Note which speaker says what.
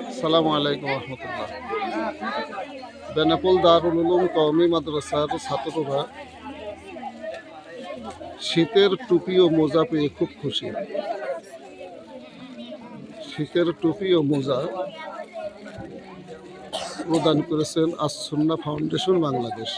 Speaker 1: আসসালামু আলাইকুম রহমতুল্লাহ। বেনাপোল দারুল উলুম কওমি মাদ্রাসার ছাত্ররা শীতের টুপি ও মোজা পেয়ে খুব খুশি। শীতের টুপি ও মোজা প্রদান করেছেন আস-সুন্নাহ ফাউন্ডেশন বাংলাদেশ।